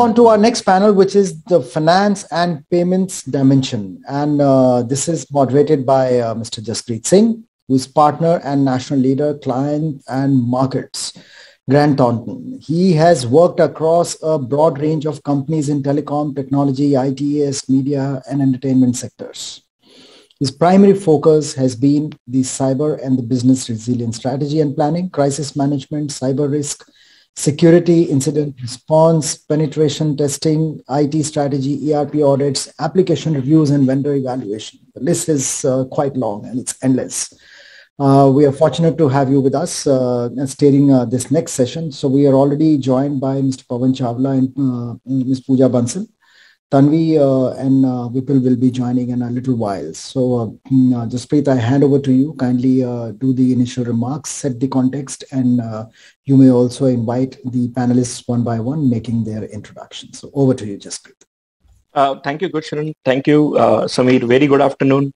on to our next panel, which is the finance and payments dimension. And this is moderated by Mr. Jaspreet Singh, who is partner and national leader, client and markets, Grant Thornton. He has worked across a broad range of companies in telecom, technology, ITS, media, and entertainment sectors. His primary focus has been the cyber and the business resilience strategy and planning, crisis management, cyber risk, security, incident response, penetration testing, IT strategy, ERP audits, application reviews, and vendor evaluation. The list is quite long and it's endless. We are fortunate to have you with us steering this next session. So we are already joined by Mr. Pawan Chawla and Ms. Pooja Bansal. Tanvi and Vipul will be joining in a little while. So Jaspreet, I hand over to you. Kindly do the initial remarks, set the context, and you may also invite the panelists one by one making their introductions. So over to you, Jaspreet. Thank you, Gulsharan. Thank you, Samir. Very good afternoon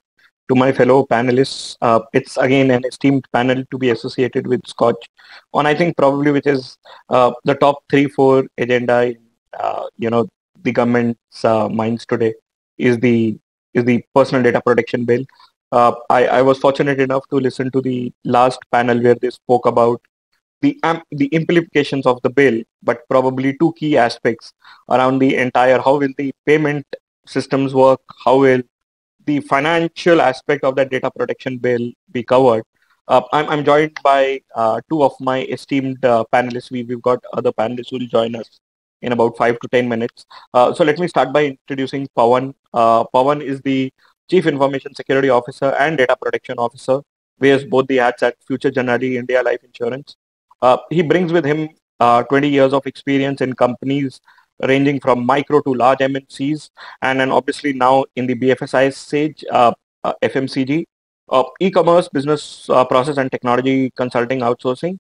to my fellow panelists. It's again an esteemed panel to be associated with Scotch on, I think, probably which is the top 3-4 agenda in, the government's minds today is the personal data protection bill. I was fortunate enough to listen to the last panel where they spoke about the implications of the bill, but probably two key aspects around the entire: how will the payment systems work, how will the financial aspect of that data protection bill be covered. I'm joined by two of my esteemed panelists. We've got other panelists who will join us in about 5 to 10 minutes. So let me start by introducing Pawan. Pawan is the Chief Information Security Officer and Data Protection Officer, wears both the hats at Future Generali India Life Insurance. He brings with him 20 years of experience in companies ranging from micro to large MNCs, and then obviously now in the BFSI stage, FMCG, e-commerce, business process and technology consulting outsourcing.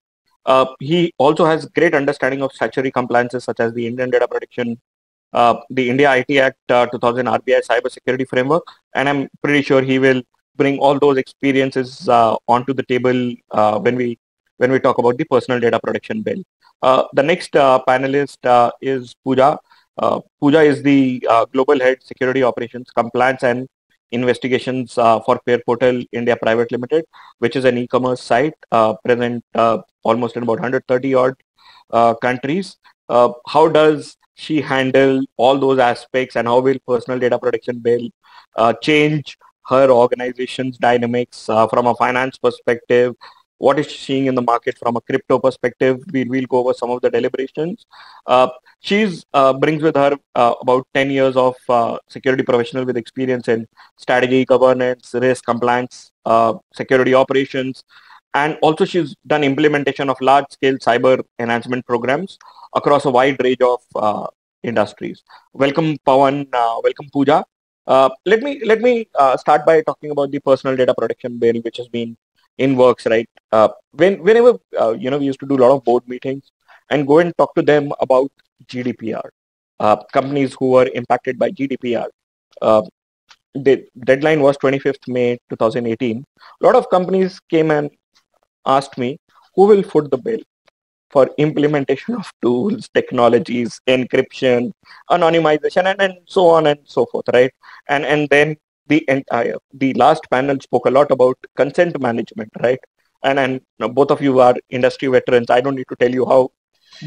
He also has great understanding of statutory compliances such as the Indian Data Protection, the India IT Act 2000 RBI Cyber Security Framework, and I'm pretty sure he will bring all those experiences onto the table when we talk about the personal data protection bill. The next panelist is Pooja. Pooja is the Global Head Security Operations, Compliance and Investigations for PairPortal India Private Limited, which is an e-commerce site present almost in about 130 odd countries. How does she handle all those aspects, and how will personal data protection bill change her organization's dynamics from a finance perspective? What is she seeing in the market from a crypto perspective? We'll go over some of the deliberations. She's brings with her about 10 years of security professional with experience in strategy, governance, risk, compliance, security operations. And also she's done implementation of large-scale cyber enhancement programs across a wide range of industries. Welcome, Pawan. Welcome, Pooja. Let me start by talking about the personal data protection bill, which has been in works, right? Whenever we used to do a lot of board meetings and go and talk to them about GDPR, companies who were impacted by GDPR. The deadline was 25th May 2018. A lot of companies came and asked me, who will foot the bill for implementation of tools, technologies, encryption, anonymization, and so on and so forth, right? And then the last panel spoke a lot about consent management, right? And both of you are industry veterans. I don't need to tell you how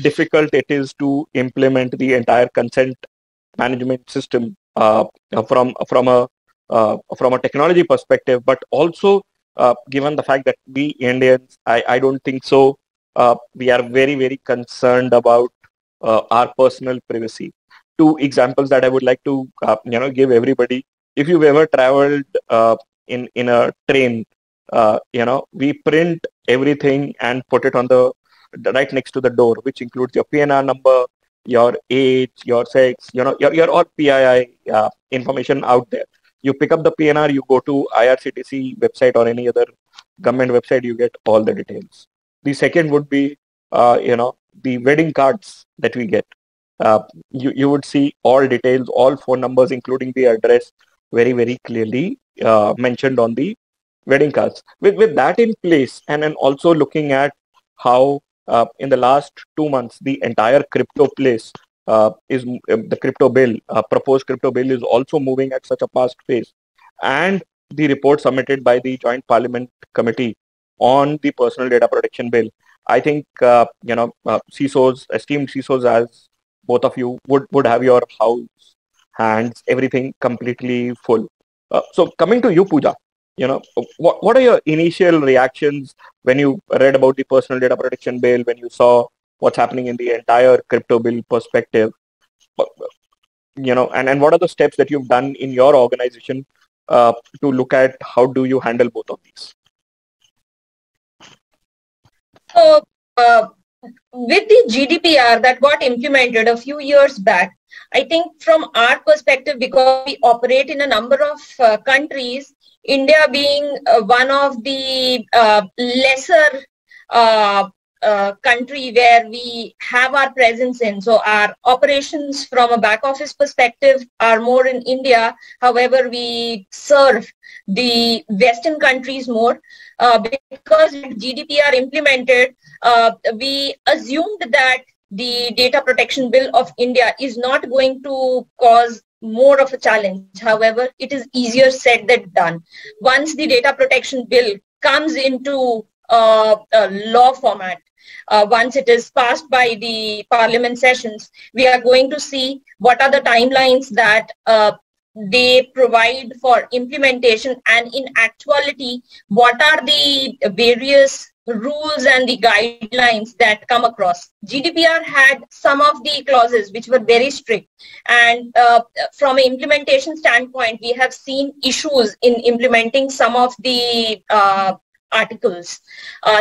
difficult it is to implement the entire consent management system from a technology perspective, but also given the fact that we Indians, I don't think so. We are very, very concerned about our personal privacy. Two examples that I would like to give everybody. If you've ever traveled in a train, we print everything and put it on the right next to the door, which includes your PNR number, your age, your sex, your all PII information out there. You pick up the PNR, you go to IRCTC website or any other government website, you get all the details. The second would be, the wedding cards that we get. You would see all details, all phone numbers, including the address, very, very clearly mentioned on the wedding cards. With that in place, and then also looking at how in the last 2 months, the entire crypto place the crypto bill, proposed crypto bill is also moving at such a fast pace, and the report submitted by the Joint Parliament Committee on the Personal Data Protection Bill, I think CISOs, esteemed CISOs, as both of you would have your house hands, everything completely full. So coming to you, Pooja, what are your initial reactions when you read about the Personal Data Protection Bill, when you saw what's happening in the entire crypto bill perspective, and what are the steps that you've done in your organization to look at how do you handle both of these? So, with the GDPR that got implemented a few years back, I think from our perspective, because we operate in a number of countries, India being one of the lesser country where we have our presence in. So our operations from a back office perspective are more in India. However, we serve the Western countries more. Because GDPR implemented, we assumed that the data protection bill of India is not going to cause more of a challenge. However, it is easier said than done. Once the data protection bill comes into a law format, once it is passed by the parliament sessions, we are going to see what are the timelines that they provide for implementation, and in actuality, what are the various rules and the guidelines that come across. GDPR had some of the clauses which were very strict, and from an implementation standpoint, we have seen issues in implementing some of the articles,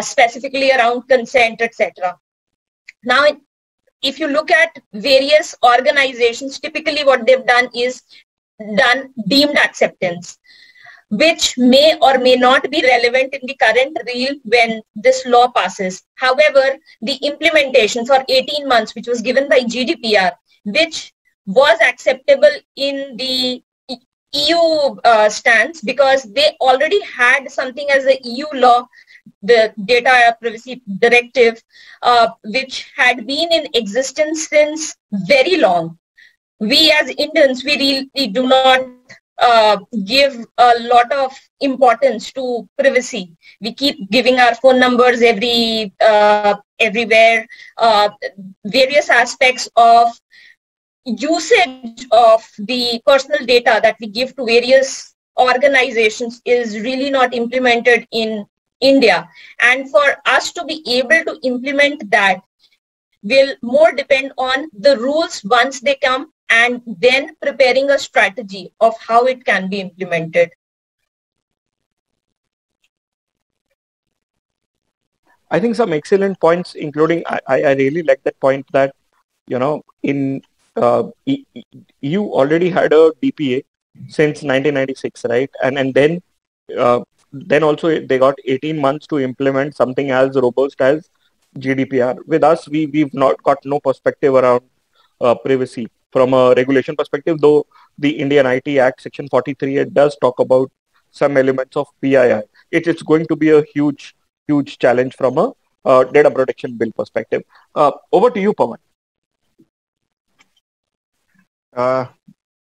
specifically around consent, etc. Now, if you look at various organizations, typically what they've done is done deemed acceptance, which may or may not be relevant in the current reel when this law passes. However, the implementation for 18 months, which was given by GDPR, which was acceptable in the EU stance, because they already had something as a EU law, the Data Privacy Directive, which had been in existence since very long. We as Indians, we really do not give a lot of importance to privacy. We keep giving our phone numbers everywhere, various aspects of usage of the personal data that we give to various organizations is really not implemented in India. And for us to be able to implement that will more depend on the rules once they come, and then preparing a strategy of how it can be implemented. I think some excellent points, including I really like that point that, in EU already had a DPA since 1996, right? And then also they got 18 months to implement something as robust as GDPR. With us, we've not got no perspective around privacy. From a regulation perspective, though the Indian IT Act Section 43, it does talk about some elements of PII. It's going to be a huge challenge from a data protection bill perspective. Over to you, Pawan.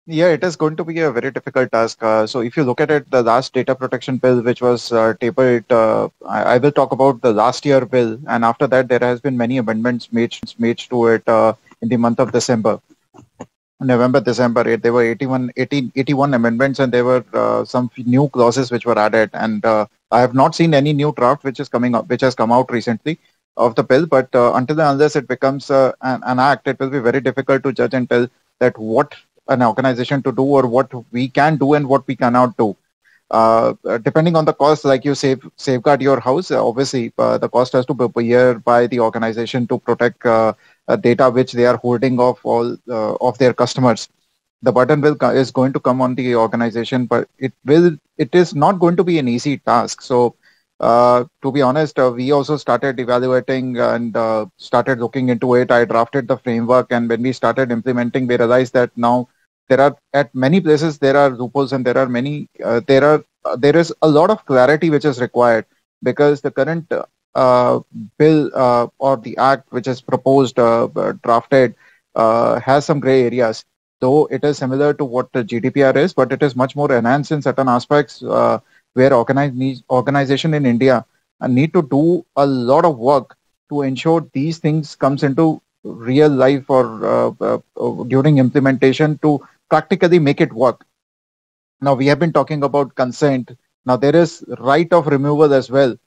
Yeah, it is going to be a very difficult task. So if you look at it, the last data protection bill, which was tabled, I will talk about the last year bill. And after that, there has been many amendments made to it in the month of December. November, December, there were 81 amendments, and there were some new clauses which were added. And I have not seen any new draft which is coming up, which has come out recently of the bill. But until and unless it becomes an act, it will be very difficult to judge and tell that what an organization to do or what we can do and what we cannot do. Depending on the cost, like you safeguard your house, obviously the cost has to be borne by the organization to protect data which they are holding of all of their customers. The burden is going to come on the organization, but it is not going to be an easy task. So to be honest, we also started evaluating and started looking into it. I drafted the framework, and when we started implementing, we realized that now there are at many places there are loopholes, and there are many there is a lot of clarity which is required, because the current bill or the act which is proposed drafted has some gray areas. Though it is similar to what the GDPR is, but it is much more enhanced in certain aspects where organization in India need to do a lot of work to ensure these things comes into real life or during implementation to practically make it work. Now we have been talking about consent. Now there is right of removal as well,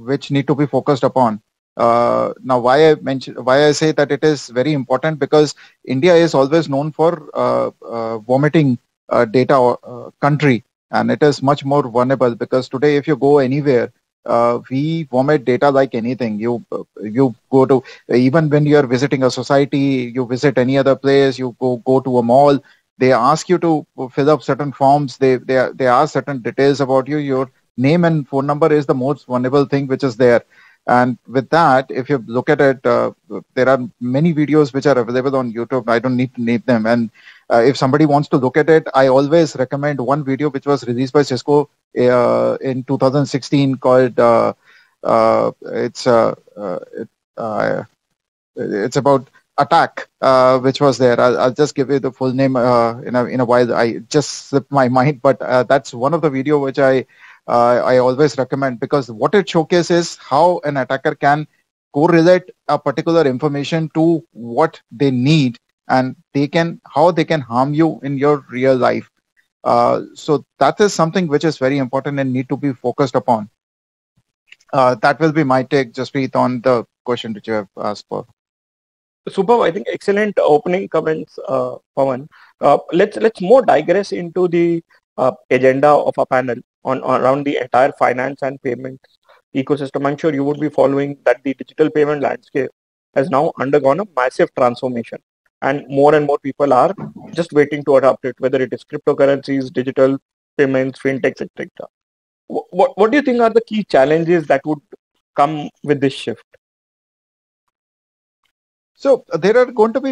which need to be focused upon. Now why I say that it is very important, because India is always known for vomiting data country, and it is much more vulnerable because today if you go anywhere, we vomit data like anything. You go to, even when you are visiting a society, you visit any other place, you go to a mall, they ask you to fill up certain forms. They ask certain details about you. Your name and phone number is the most vulnerable thing which is there. And with that, if you look at it, there are many videos which are available on YouTube. I don't need to name them. And if somebody wants to look at it, I always recommend one video which was released by Cisco in 2016 called it's about attack, which was there. I'll just give you the full name in a while. I just slipped my mind, but that's one of the video which I always recommend, because what it showcases how an attacker can correlate a particular information to what they need, and how they can harm you in your real life. So that is something which is very important and need to be focused upon. That will be my take, Jaspreet, on the question which you have asked for. Superb. I think excellent opening comments, Pawan. Let's more digress into the agenda of our panel on around the entire finance and payments ecosystem. I'm sure you would be following that the digital payment landscape has now undergone a massive transformation, and more people are just waiting to adopt it, whether it is cryptocurrencies, digital payments, fintechs, etc. What do you think are the key challenges that would come with this shift? So there are going to be,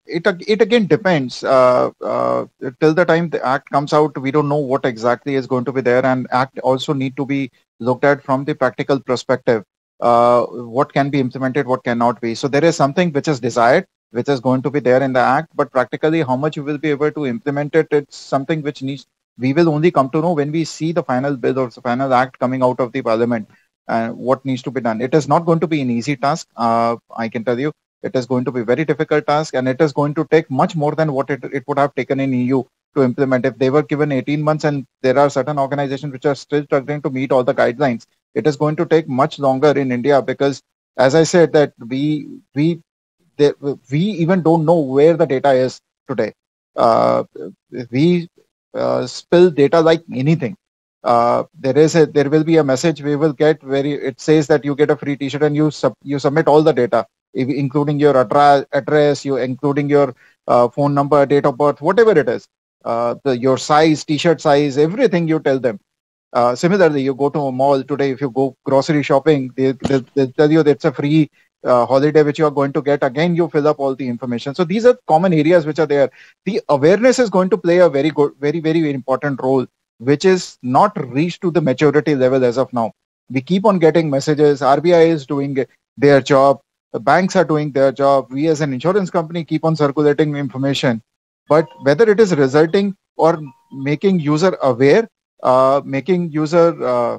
it again depends. Till the time the act comes out, we don't know what exactly is going to be there, and act also need to be looked at from the practical perspective. What can be implemented, what cannot be. So there is something which is desired, which is going to be there in the act, but practically how much you will be able to implement it, it's something which we will only come to know when we see the final bill or the final act coming out of the parliament and what needs to be done. It is not going to be an easy task, I can tell you. It is going to be a very difficult task, and it is going to take much more than what it would have taken in EU to implement. If they were given 18 months and there are certain organizations which are still struggling to meet all the guidelines, it is going to take much longer in India, because as I said that we even don't know where the data is today. We spill data like anything. There will be a message we will get where it says that you get a free t-shirt, and you submit all the data, including your address, including your phone number, date of birth, whatever it is, your size, t-shirt size, everything you tell them. Similarly, you go to a mall today, if you go grocery shopping, they'll tell you that it's a free holiday which you are going to get. Again, you fill up all the information. So these are common areas which are there. The awareness is going to play a very important role, which is not reached to the maturity level as of now. We keep on getting messages. RBI is doing their job. The banks are doing their job. We as an insurance company keep on circulating information. But whether it is resulting or making user aware, making user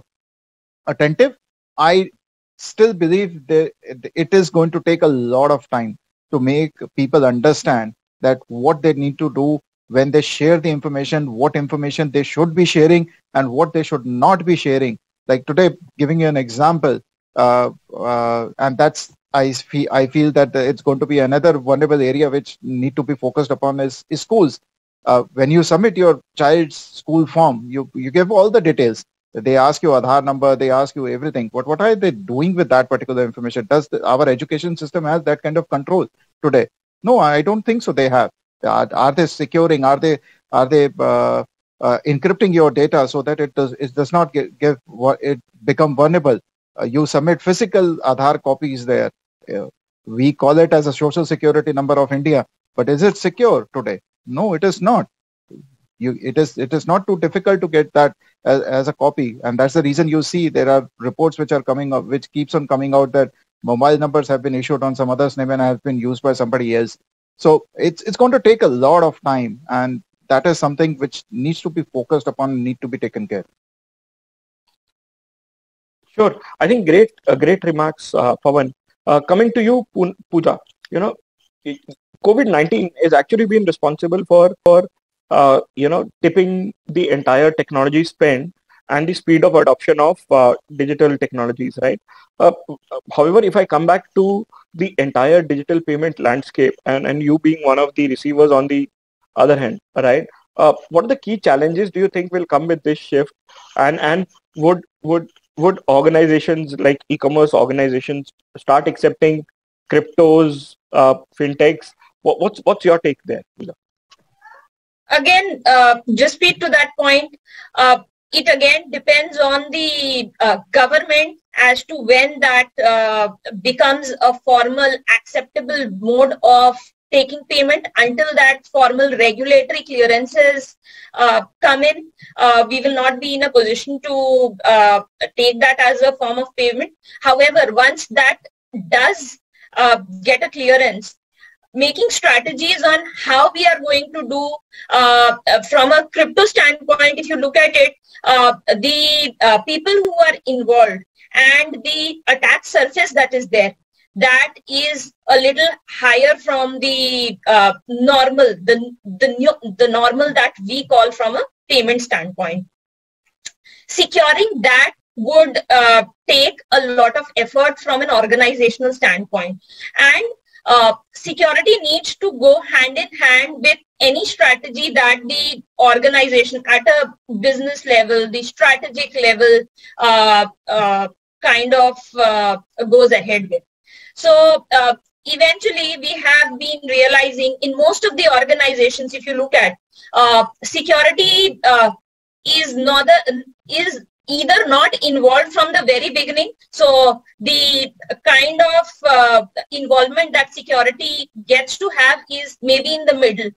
attentive, I still believe that it is going to take a lot of time to make people understand that what they need to do when they share the information, what information they should be sharing and what they should not be sharing. Like today, giving you an example, and that's I feel that it's going to be another vulnerable area which need to be focused upon is schools. When you submit your child's school form, you give all the details. They ask you Aadhaar number, they ask you everything. But what are they doing with that particular information? Does our education system has that kind of control today? No, I don't think so. They have. Are they securing? Are they encrypting your data so that it does not become vulnerable? You submit physical Aadhaar copies there. We call it as a social security number of India, but is it secure today? No, it is not. It is not too difficult to get that as a copy, and that's the reason you see there are reports which are coming up, which keeps on coming out that mobile numbers have been issued on some other's name and have been used by somebody else. So it's going to take a lot of time, and that is something which needs to be focused upon, need to be taken care. Sure. I think great remarks, Pawan. Coming to you, Pooja, you know, COVID-19 has actually been responsible for tipping the entire technology spend and the speed of adoption of digital technologies, right? However, if I come back to the entire digital payment landscape and you being one of the receivers on the other hand, right? What are the key challenges do you think will come with this shift? And would organizations like e-commerce organizations start accepting cryptos, fintechs? What's your take there, Pooja? Again, just speak to that point. It again depends on the government as to when that becomes a formal acceptable mode of taking payment. Until that formal regulatory clearances come in, we will not be in a position to take that as a form of payment. However, once that does get a clearance, making strategies on how we are going to do from a crypto standpoint, if you look at it, the people who are involved and the attack surface that is there, that is a little higher from the normal, the normal that we call from a payment standpoint. Securing that would take a lot of effort from an organizational standpoint, and security needs to go hand in hand with any strategy that the organization at a business level, the strategic level kind of goes ahead with. So eventually we have been realizing in most of the organizations, if you look at security is either not involved from the very beginning. So the kind of involvement that security gets to have is maybe in the middle.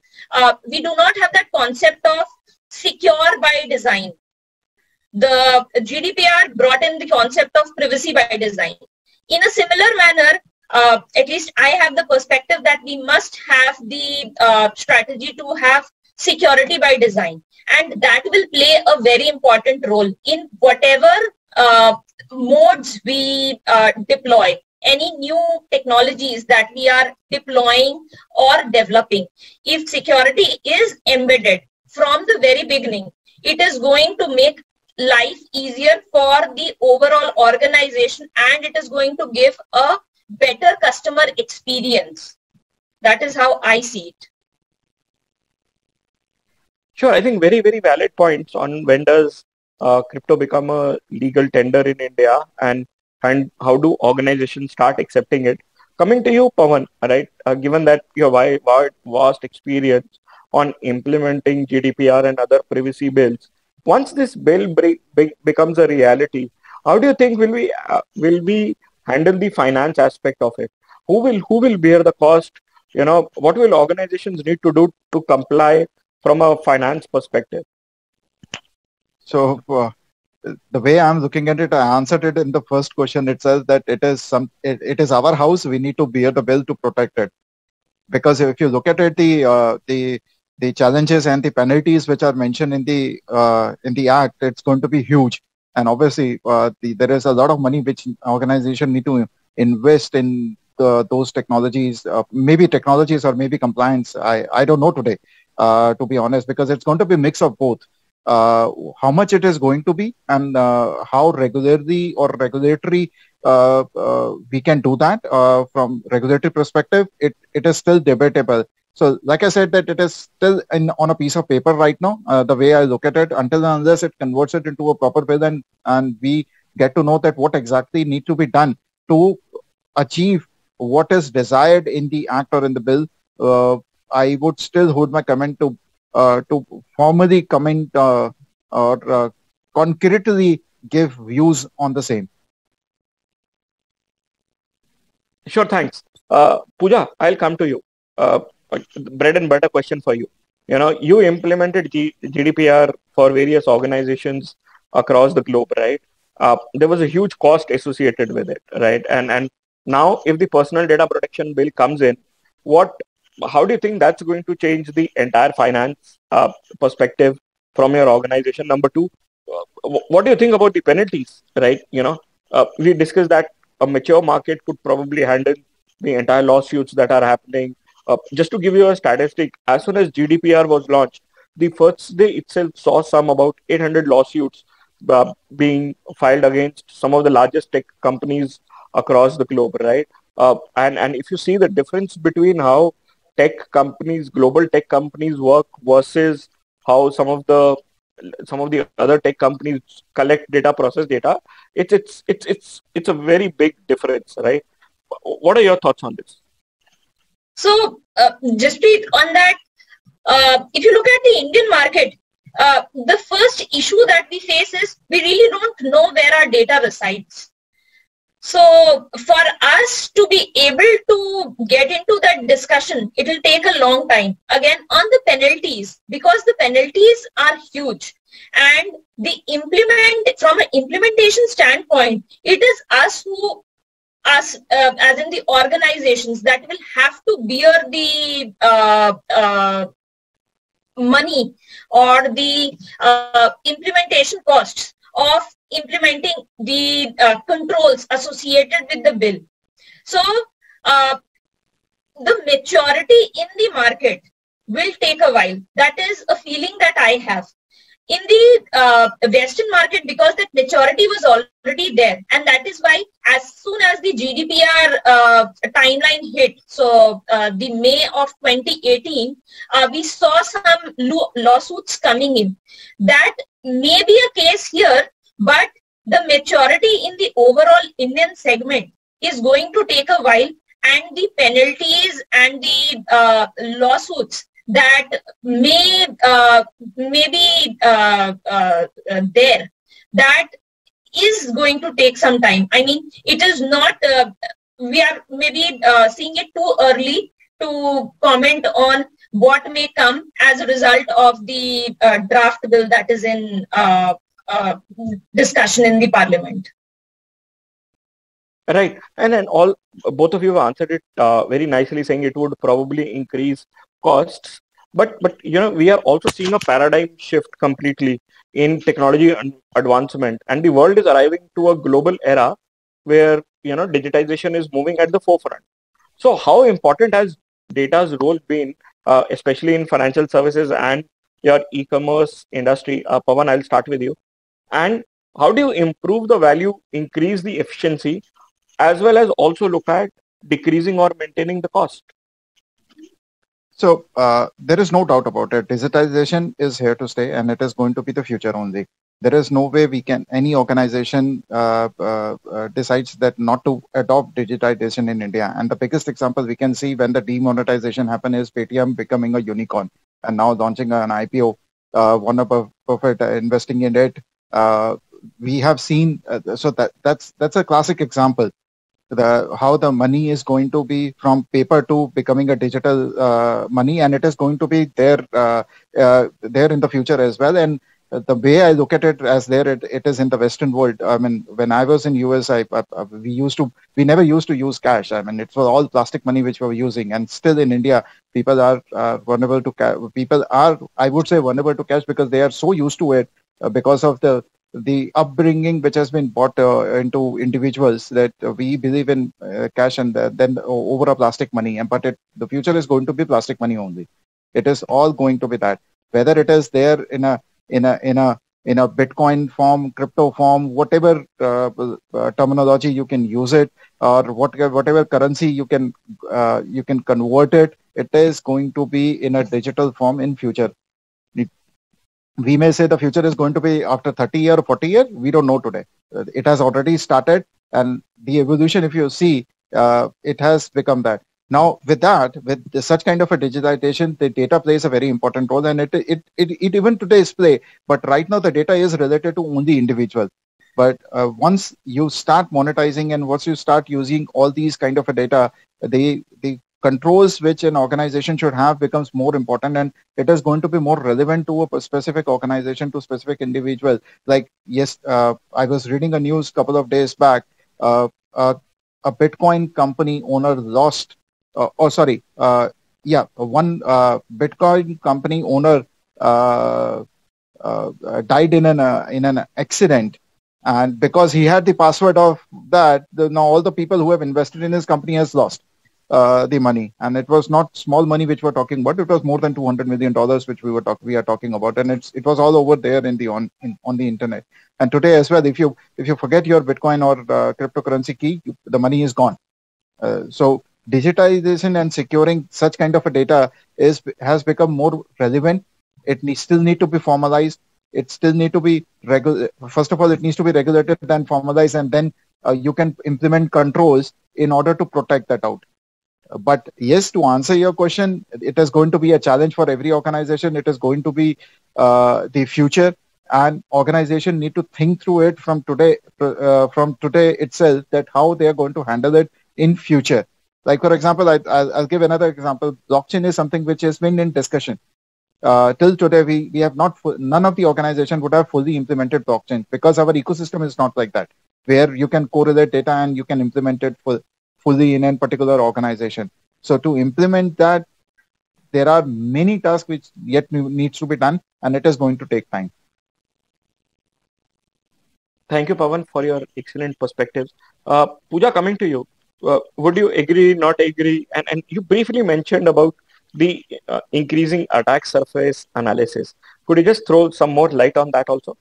We do not have that concept of secure by design. The GDPR brought in the concept of privacy by design. In a similar manner, at least I have the perspective that we must have the strategy to have security by design. And that will play a very important role in whatever modes we deploy, any new technologies that we are deploying or developing. If security is embedded from the very beginning, it is going to make life easier for the overall organization, and it is going to give a better customer experience. That is how I see it. Sure, I think very, very valid points on when does crypto become a legal tender in India, and how do organizations start accepting it. Coming to you, Pawan, right? Given that you have vast experience on implementing GDPR and other privacy bills, once this bill becomes a reality, how do you think will we handle the finance aspect of it? Who will bear the cost? What will organizations need to do to comply from a finance perspective? So the way I'm looking at it, I answered it in the first question itself, that it is our house. We need to bear the bill to protect it. Because if you look at it, the challenges and the penalties which are mentioned in the act, it's going to be huge. And obviously, there is a lot of money which organization need to invest in those technologies, maybe technologies or maybe compliance. I don't know today. To be honest, because it's going to be a mix of both. How much it is going to be, and how regularly or regulatory we can do that from regulatory perspective, it is still debatable. So like I said, that it is still on a piece of paper right now, the way I look at it, until and unless it converts it into a proper bill, and we get to know that what exactly need to be done to achieve what is desired in the act or in the bill. I would still hold my comment to formally comment or concretely give views on the same. Sure, thanks. Pooja, I'll come to you. Bread and butter question for you. You implemented GDPR for various organizations across the globe, right? There was a huge cost associated with it, right? And now if the personal data protection bill comes in, what how do you think that's going to change the entire finance perspective from your organization? Number two, what do you think about the penalties, right? We discussed that a mature market could probably handle the entire lawsuits that are happening. Just to give you a statistic, as soon as GDPR was launched, the first day itself saw some about 800 lawsuits being filed against some of the largest tech companies across the globe, right? And if you see the difference between how global tech companies work versus how some of the other tech companies collect data, process data, it's a very big difference, right? What are your thoughts on this? So, Jaspreet, on that, if you look at the Indian market, the first issue that we face is we really don't know where our data resides. So for us to be able to get into that discussion, it will take a long time. Again, on the penalties, because the penalties are huge, and from an implementation standpoint, it is us as in the organizations that will have to bear the money or the implementation costs of implementing the controls associated with the bill. So the maturity in the market will take a while. That is a feeling that I have. In the Western market, because that maturity was already there, and that is why as soon as the GDPR timeline hit, so the May of 2018, we saw some lawsuits coming in. That may be a case here, but the maturity in the overall Indian segment is going to take a while, and the penalties and the lawsuits that may be there, that is going to take some time. I mean, it is not, we are maybe seeing it too early to comment on what may come as a result of the draft bill that is in discussion in the parliament. Right. And then both of you have answered it very nicely, saying it would probably increase costs. But we are also seeing a paradigm shift completely in technology and advancement, and the world is arriving to a global era where digitization is moving at the forefront. So how important has data's role been, especially in financial services and your e-commerce industry? Pawan, I'll start with you. And how do you improve the value, increase the efficiency, as well as also look at decreasing or maintaining the cost? So there is no doubt about it. Digitization is here to stay, and it is going to be the future only. There is no way any organization decides that not to adopt digitization in India. And the biggest example we can see when the demonetization happened is Paytm becoming a unicorn and now launching an IPO. Warren Buffett investing in it. We have seen, so that's a classic example. How the money is going to be from paper to becoming a digital money, and it is going to be there in the future as well. And the way I look at it, as it is in the Western world. I mean, when I was in US, we never used to use cash. I mean, it was all plastic money which we were using, and still in India, people are vulnerable to cash. People are, I would say, vulnerable to cash because they are so used to it because of the upbringing which has been brought into individuals, that we believe in cash and then over a plastic money. But the future is going to be plastic money only. It is all going to be that, whether it is there in a Bitcoin form, crypto form, whatever terminology you can use it, or whatever currency you can convert it. It is going to be in a digital form in future. We may say the future is going to be after 30 years or 40 years. We don't know today. It has already started, and the evolution, if you see, it has become that. Now, with such kind of a digitization, the data plays a very important role, and it even today is play. But right now, the data is related to only individual. But once you start monetizing and once you start using all these kind of a data, the controls which an organization should have becomes more important, and it is going to be more relevant to a specific organization, to specific individual. Like, yes, I was reading a news couple of days back. A Bitcoin company owner lost, one Bitcoin company owner died in an accident, and because he had the password of that, now all the people who have invested in his company has lost the money, and it was not small money which we're talking about. It was more than $200 million which we are talking about, and it was all over there on the internet. And today as well, if you forget your Bitcoin or cryptocurrency key, the money is gone. So digitization and securing such kind of a data has become more relevant. It still need to be formalized. It still need to be First of all, it needs to be regulated, then formalized, and then you can implement controls in order to protect that out. But yes, to answer your question, it is going to be a challenge for every organization. It is going to be the future, and organization need to think through it from today itself, that how they are going to handle it in future. Like for example, I'll give another example. Blockchain is something which has been in discussion. Till today, we have not, none of the organization would have fully implemented blockchain, because our ecosystem is not like that, where you can correlate data and you can implement it fully in a particular organization. So to implement that, there are many tasks which yet needs to be done, and it is going to take time. Thank you, Pawan, for your excellent perspectives. Pooja, coming to you, would you agree, not agree? And you briefly mentioned about the increasing attack surface analysis. Could you just throw some more light on that also?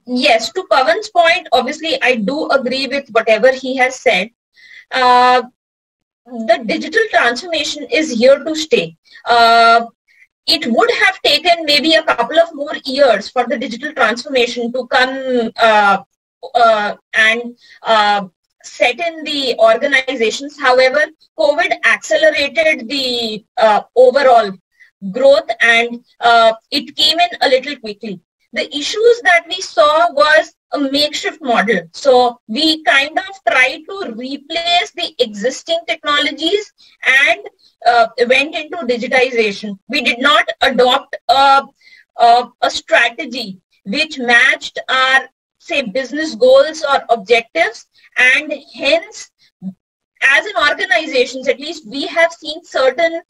Yes, to Pawan's point, obviously I do agree with whatever he has said. The digital transformation is here to stay. It would have taken maybe a couple of more years for the digital transformation to come and set in the organizations. However, COVID accelerated the overall growth, and it came in a little quickly. The issues that we saw was a makeshift model. So we kind of tried to replace the existing technologies and went into digitization. We did not adopt a strategy which matched our, say, business goals or objectives, and hence, as an organizations, at least we have seen certain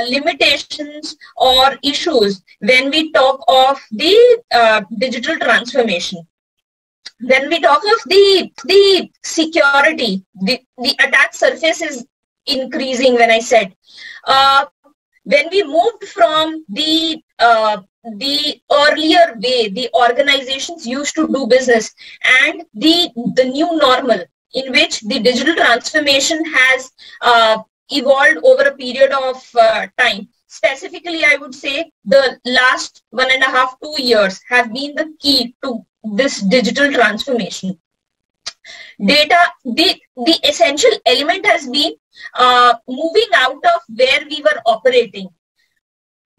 limitations or issues when we talk of the digital transformation. When we talk of the security, the attack surface is increasing. When I said, when we moved from the earlier way the organizations used to do business and the new normal, in which the digital transformation has evolved over a period of time. Specifically, I would say the last 1.5 to 2 years have been the key to this digital transformation. Data, the essential element has been moving out of where we were operating.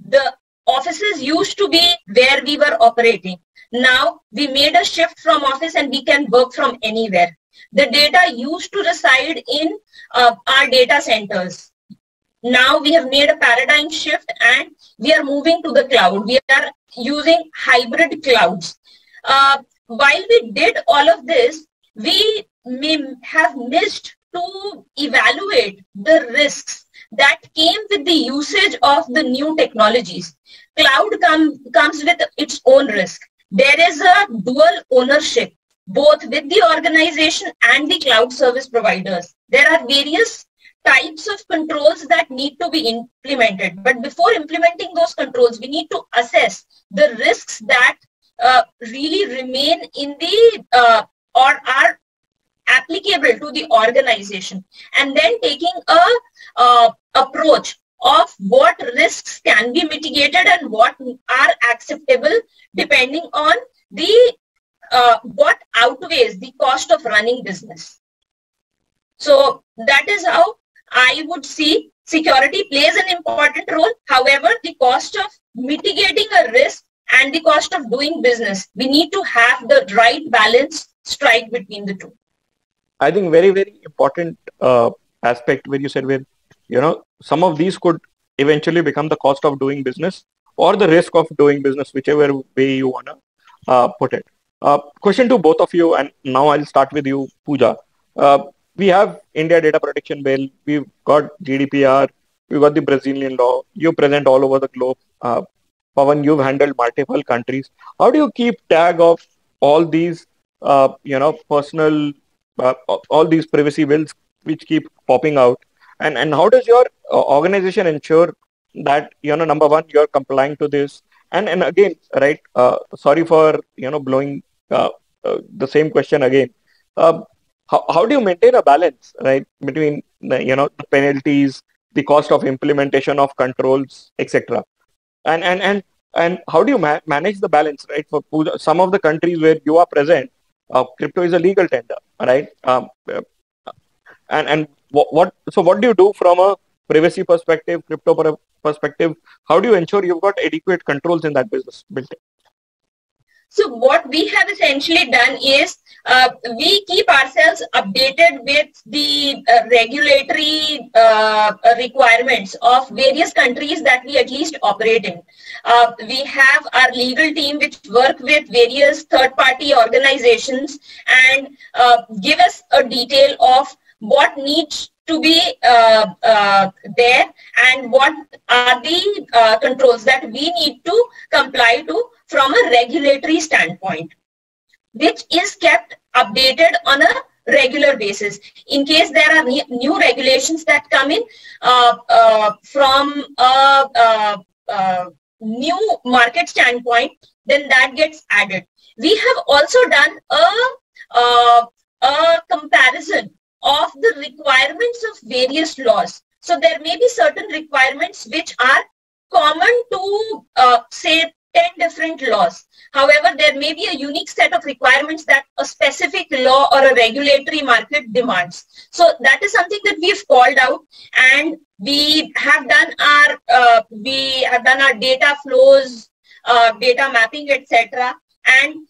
The offices used to be where we were operating. Now we made a shift from office and we can work from anywhere. The data used to reside in our data centers. Now we have made a paradigm shift and we are moving to the cloud. We are using hybrid clouds. While we did all of this, we may have missed to evaluate the risks that came with the usage of the new technologies. Cloud comes with its own risk. There is a dual ownership, both with the organization and the cloud service providers. There are various types of controls that need to be implemented. But before implementing those controls, we need to assess the risks that really remain in the or are applicable to the organization, and then taking a approach of what risks can be mitigated and what are acceptable depending on the what outweighs the cost of running business. So that is how I would see security plays an important role. However, the cost of mitigating a risk and the cost of doing business, we need to have the right balance strike between the two. I think very, very important aspect where you said where, some of these could eventually become the cost of doing business or the risk of doing business, whichever way you want to put it. Question to both of you, and now I'll start with you, Pooja. We have India Data Protection Bill. We've got GDPR. you got the Brazilian law, you're present all over the globe. Pawan, you've handled multiple countries. How do you keep tag of all these, personal, all these privacy bills which keep popping out? And how does your organization ensure that, number one, you're complying to this? And again, right, sorry for, blowing the same question again. How do you maintain a balance, right, between the penalties, the cost of implementation of controls, etc. And how do you manage the balance, right? For some of the countries where you are present, crypto is a legal tender, right? And what do you do from a privacy perspective, crypto perspective? How do you ensure you've got adequate controls in that business built in? So what we have essentially done is we keep ourselves updated with the regulatory requirements of various countries that we at least operate in. We have our legal team which work with various third-party organizations and give us a detail of what needs to be there and what are the controls that we need to comply to from a regulatory standpoint, which is kept updated on a regular basis. In case there are new regulations that come in from a new market standpoint, then that gets added. We have also done a comparison of the requirements of various laws. So there may be certain requirements which are common to say 10 different laws. However, there may be a unique set of requirements that a specific law or a regulatory market demands. So that is something that we've called out, and we have done our data flows, data mapping, etc. And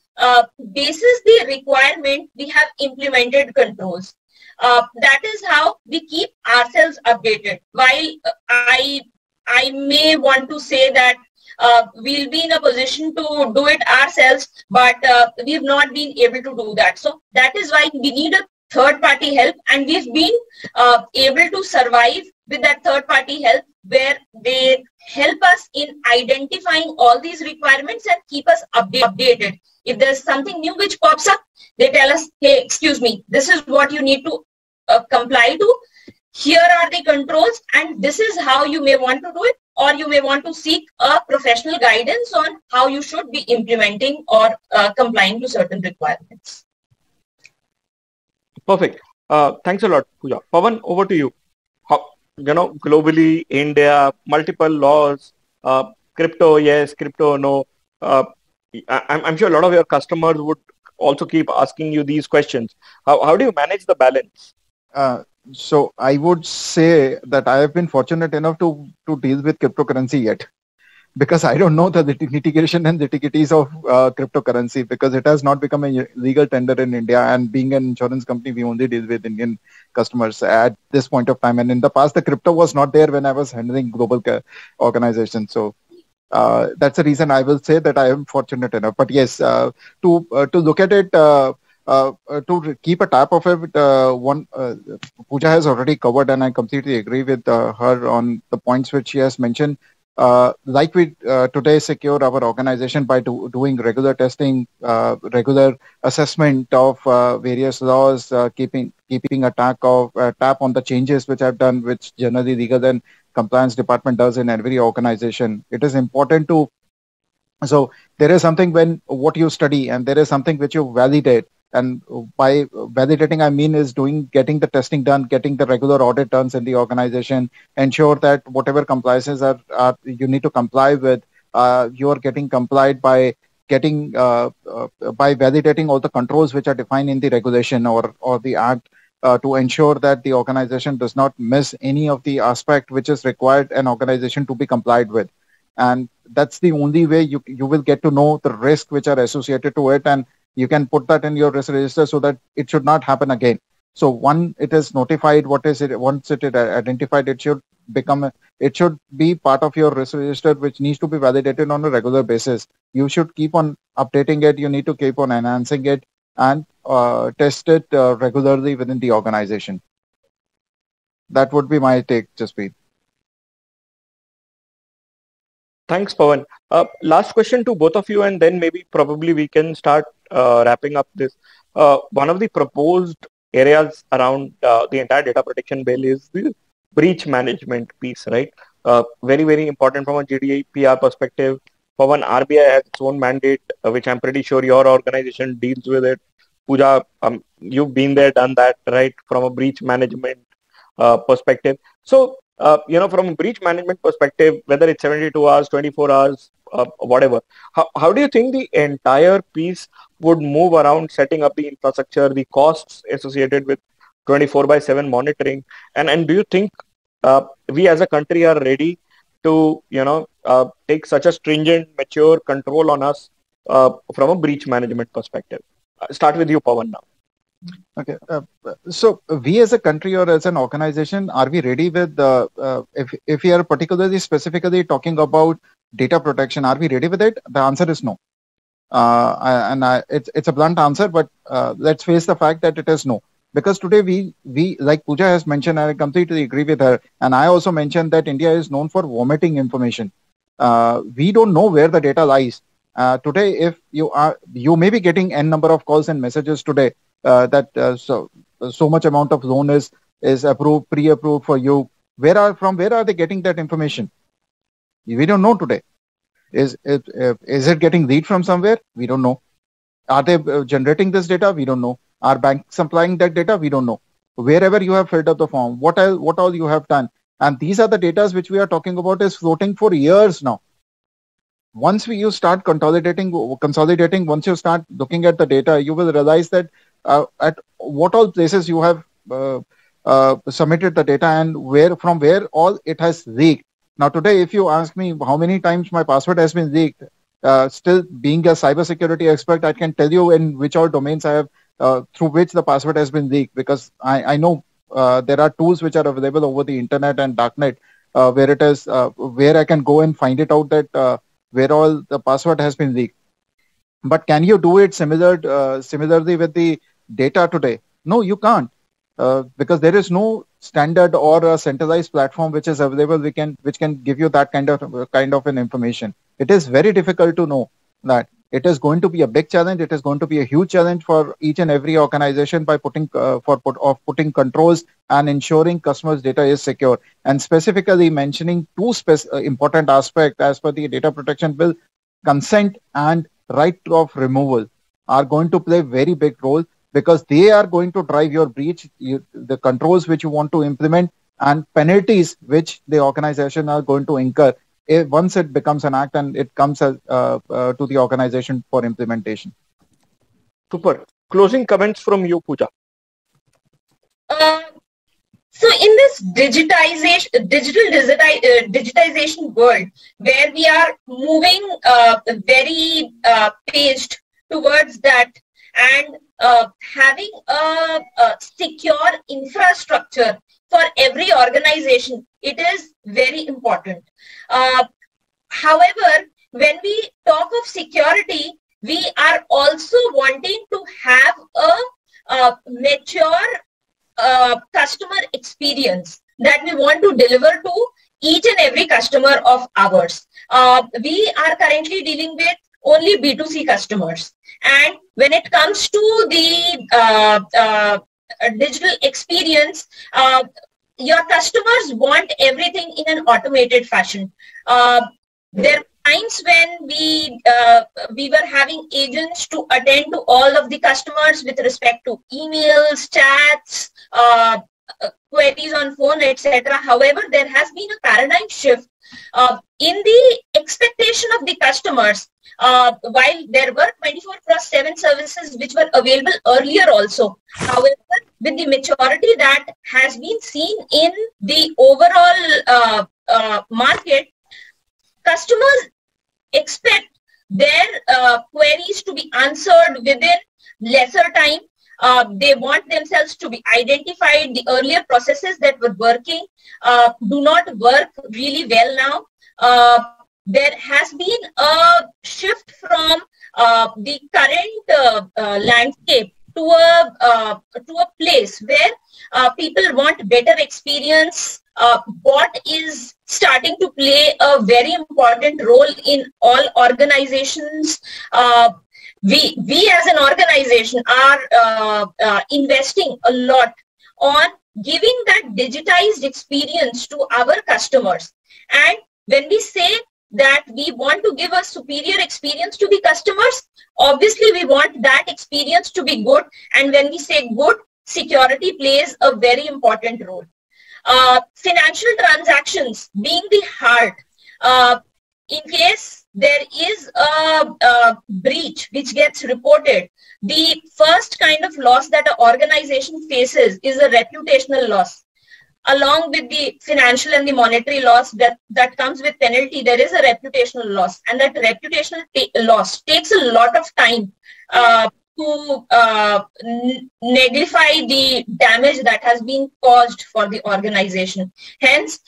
basis the requirement, we have implemented controls. That is how we keep ourselves updated. While I may want to say that we'll be in a position to do it ourselves, but we've not been able to do that. So that is why we need a third-party help, and we've been able to survive with that third-party help, where they help us in identifying all these requirements and keep us updated. If there's something new which pops up, they tell us, hey, excuse me, this is what you need to comply to. Here are the controls, and this is how you may want to do it, or you may want to seek a professional guidance on how you should be implementing or complying to certain requirements. Perfect. Thanks a lot, Pooja. Pawan, over to you. Globally, India, multiple laws, crypto yes, crypto no. I'm sure a lot of your customers would also keep asking you these questions. How do you manage the balance? So I would say that I have been fortunate enough to deal with cryptocurrency yet, because I don't know the litigation and nitty-gritties of cryptocurrency, because it has not become a legal tender in India, and being an insurance company, we only deal with Indian customers at this point of time. And in the past, the crypto was not there when I was handling global organizations. So that's the reason I will say that I am fortunate enough. But yes, to look at it, to keep a tab of it, Pooja has already covered, and I completely agree with her on the points which she has mentioned. Like we today secure our organization by doing regular testing, regular assessment of various laws, keeping a tab on the changes which I've done, which generally legal and compliance department does in every organization. It is important to, so there is something when what you study, and there is something which you validate. And by validating, I mean is getting the testing done, getting the regular audit done in the organization, ensure that whatever compliances are you need to comply with, you are getting complied by getting by validating all the controls which are defined in the regulation or the act, to ensure that the organization does not miss any of the aspect which is required an organization to be complied with. And that's the only way you will get to know the risk which are associated to it, and you can put that in your risk register so that it should not happen again. So once it is notified, once it is identified, it should be part of your risk register, which needs to be validated on a regular basis. You should keep on updating it. You need to keep on enhancing it and test it regularly within the organization. That would be my take, Jaspreet. Thanks, Pawan. Last question to both of you, and then maybe probably we can start wrapping up this. One of the proposed areas around the entire data protection bill is the breach management piece, right? Very, very important from a GDPR perspective. For one, RBI has its own mandate, which I'm pretty sure your organization deals with it. Pooja, you've been there, done that, right? From a breach management perspective. So, from a breach management perspective, whether it's 72 hours, 24 hours, whatever, how do you think the entire piece would move around setting up the infrastructure, the costs associated with 24/7 monitoring? And do you think we as a country are ready to, take such a stringent, mature control on us from a breach management perspective? Start with you, Pawan, now. Okay. So we as a country or as an organization, are we ready with if we are particularly specifically talking about data protection, are we ready with it? The answer is no. It's a blunt answer, but let's face the fact that it is no. Because today we like Pooja has mentioned, and I completely agree with her, and I also mentioned that India is known for vomiting information. We don't know where the data lies. Today, if you may be getting n number of calls and messages today that so much amount of loan is approved, pre-approved for you. From where are they getting that information? We don't know today. Is it getting lead from somewhere? We don't know. Are they generating this data? We don't know. Are banks supplying that data? We don't know. Wherever you have filled up the form, what all you have done, and these are the data which we are talking about is floating for years now. Once you start consolidating, once you start looking at the data, you will realize that at what all places you have submitted the data and from where all it has leaked. Now today, if you ask me how many times my password has been leaked, still being a cybersecurity expert, I can tell you in which all domains I have through which the password has been leaked, because I know there are tools which are available over the internet and darknet where it is where I can go and find it out that where all the password has been leaked. But can you do it similarly with the data today? No, you can't, because there is no standard or a centralized platform which is available which can give you that kind of an information. It is very difficult to know that. It is going to be a big challenge. It is going to be a huge challenge for each and every organization by putting controls and ensuring customers' data is secure. And specifically mentioning two important aspects as per the data protection bill: consent and right of removal are going to play very big role, because they are going to drive your breach, the controls which you want to implement, and penalties which the organization are going to incur once it becomes an act and it comes to the organization for implementation. Super. Closing comments from you, Pooja. So in this digitization world, where we are moving very paced towards that, and having a secure infrastructure for every organization, it is very important. However, when we talk of security, we are also wanting to have a mature customer experience that we want to deliver to each and every customer of ours. We are currently dealing with only B2C customers. And when it comes to the digital experience, your customers want everything in an automated fashion. There are times when we were having agents to attend to all of the customers with respect to emails, chats, queries on phone, etc. However, there has been a paradigm shift in the expectation of the customers. While there were 24/7 services which were available earlier also, however, with the maturity that has been seen in the overall market, customers expect their queries to be answered within lesser time. They want themselves to be identified. The earlier processes that were working do not work really well now. There has been a shift from the current landscape to a place where people want better experience. Bot is starting to play a very important role in all organizations. We as an organization are investing a lot on giving that digitized experience to our customers. And when we say that we want to give a superior experience to the customers, obviously we want that experience to be good. And when we say good, security plays a very important role. Financial transactions being the heart, in case there is a breach which gets reported, the first kind of loss that an organization faces is a reputational loss. Along with the financial and the monetary loss that comes with penalty, there is a reputational loss. And that reputational loss takes a lot of time to neglify the damage that has been caused for the organization. Hence,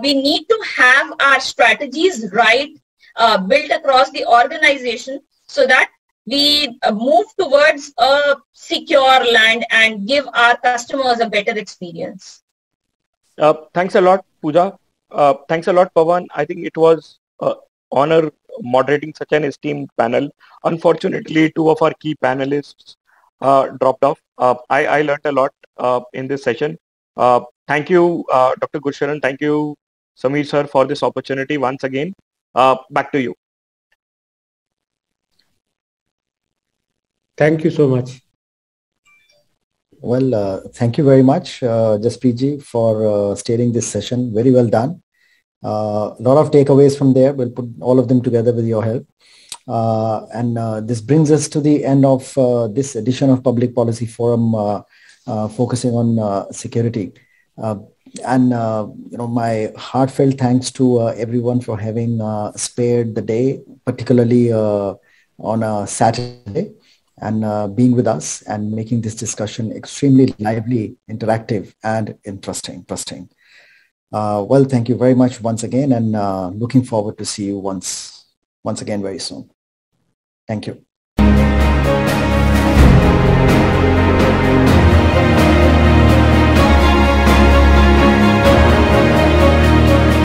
we need to have our strategies right, built across the organization so that we move towards a secure land and give our customers a better experience. Thanks a lot, Pooja. Thanks a lot, Pawan. I think it was an honor moderating such an esteemed panel. Unfortunately, two of our key panelists dropped off. I learned a lot in this session. Thank you, Dr. Gurcharan. Thank you, Samir sir, for this opportunity once again. Back to you. Thank you so much. Well, thank you very much, Jaspreet for steering this session. Very well done. A lot of takeaways from there. We'll put all of them together with your help. This brings us to the end of this edition of Public Policy Forum, focusing on security. My heartfelt thanks to everyone for having spared the day, particularly on a Saturday, and being with us and making this discussion extremely lively, interactive, and interesting. Well, thank you very much once again, and looking forward to see you once again very soon. Thank you.